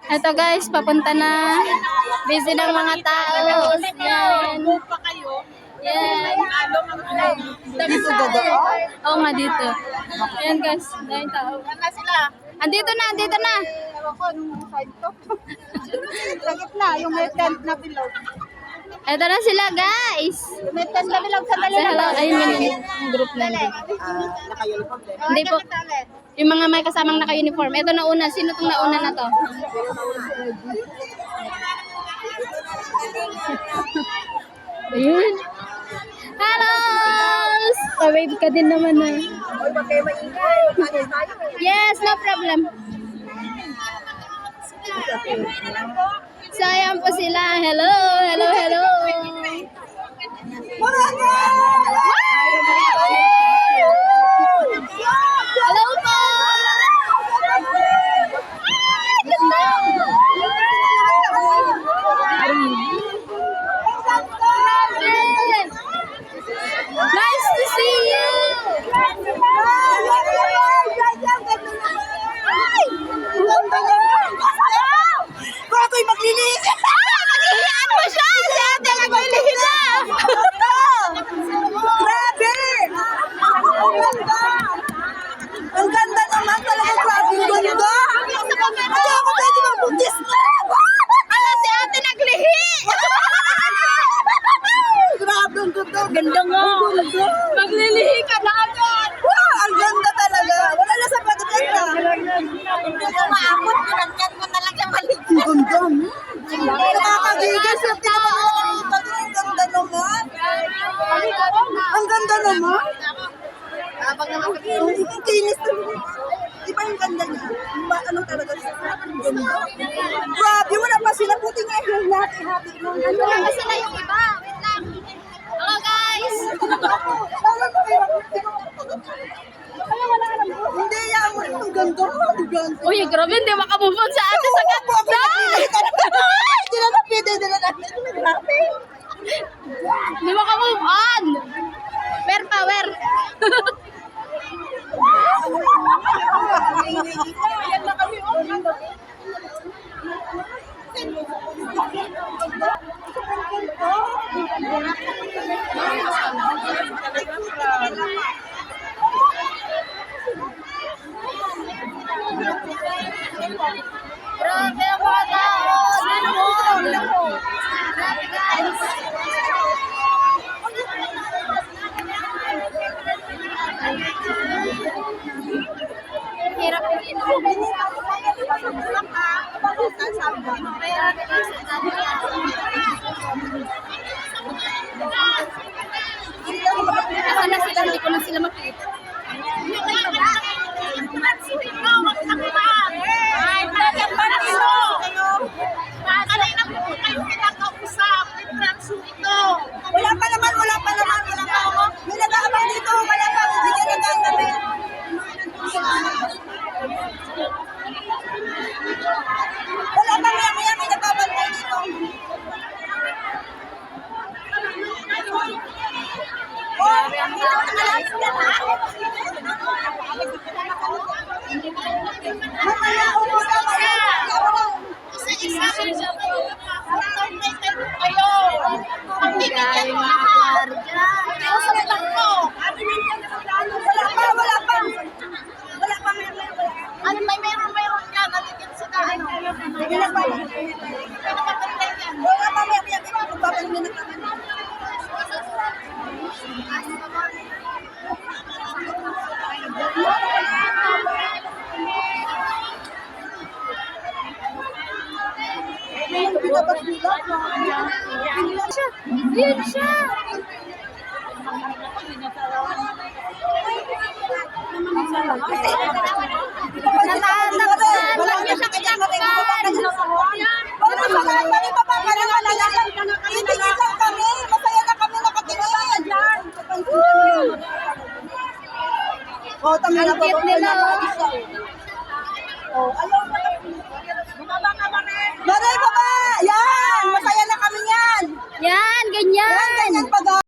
Ito guys, papunta na. Busy ng mga tao. Yan. Yan. Dito doon? Oo nga dito. Yan guys, daming tao. Andito na, andito na. Ewan ko, anong side to? Sa gitna, yung may tent na bilog. Ito na sila guys. May tent na bilog sa Say hello. Ayun yung group na nandun. Naka-uniform din. Hindi po. Yung mga may kasamang naka-uniform. Ito na una. Sino itong nauna na to? Ayun. Hello! Wave ka din naman na. Huwag kayo maingay. Yes, no problem. So, ayan po sila. Hello, hello, hello. Hello po! Nice to see you! Bako'y maglinis! Maghihiyaan mo siya! Si ate naglilihila! Grabe! Ang ganda naman talaga, grabe ang ganda! Hindi ako pwede magbuntis na! Ala, si ate naglihi! Grabe ang ganda! Ganda nga! Maglilihi ka na agad! Wow! Ang ganda talaga! Wala na sa pagkakanta! Hindi ko maabot, pinagkat mo na lang sa maliit. Ang ganda! Nakakagigas! Ang ganda naman! Ang ganda naman! Ang kinis naman! Iba yung ganda niya. Ano talaga siya? Grabe! Wala pa sila. Puti nga yung hati-hati. Ano ba sila yung iba? Wait lang. Hello guys! Hindi yan. Ang ganda. Ang ganda. Uy, grabe, hindi makamove on sa ate sa ganda! Hindi na napili. Hindi na napili. Grabe. Hindi makamove on! Where power? Ayan na kami. Grabe ang mga tao! Sino mo? Grabe guys! Hirap ko dito. Nasaan na sila? Hindi ko na sila makita. Wala pa naman. May nag-aabang dito. Wala pa. Bibigyan na kami. Wala pa maya may nagkabantay dito. Mamaya ubos na Wala pa. Ano, mayroon ka. Nalagyan sa daan. Wala pa maya magpapalimin na kami. Yun siya! Natatakpan! Wala niya siya kinakapan! Titingin lang kami. Masaya na kami nakatingin. Oh, tama na Ang cute nila. Oh, ayaw na. Maray baba! Yan! Masaya na kami yan! Yan, ganyan! Yan, ganyan pag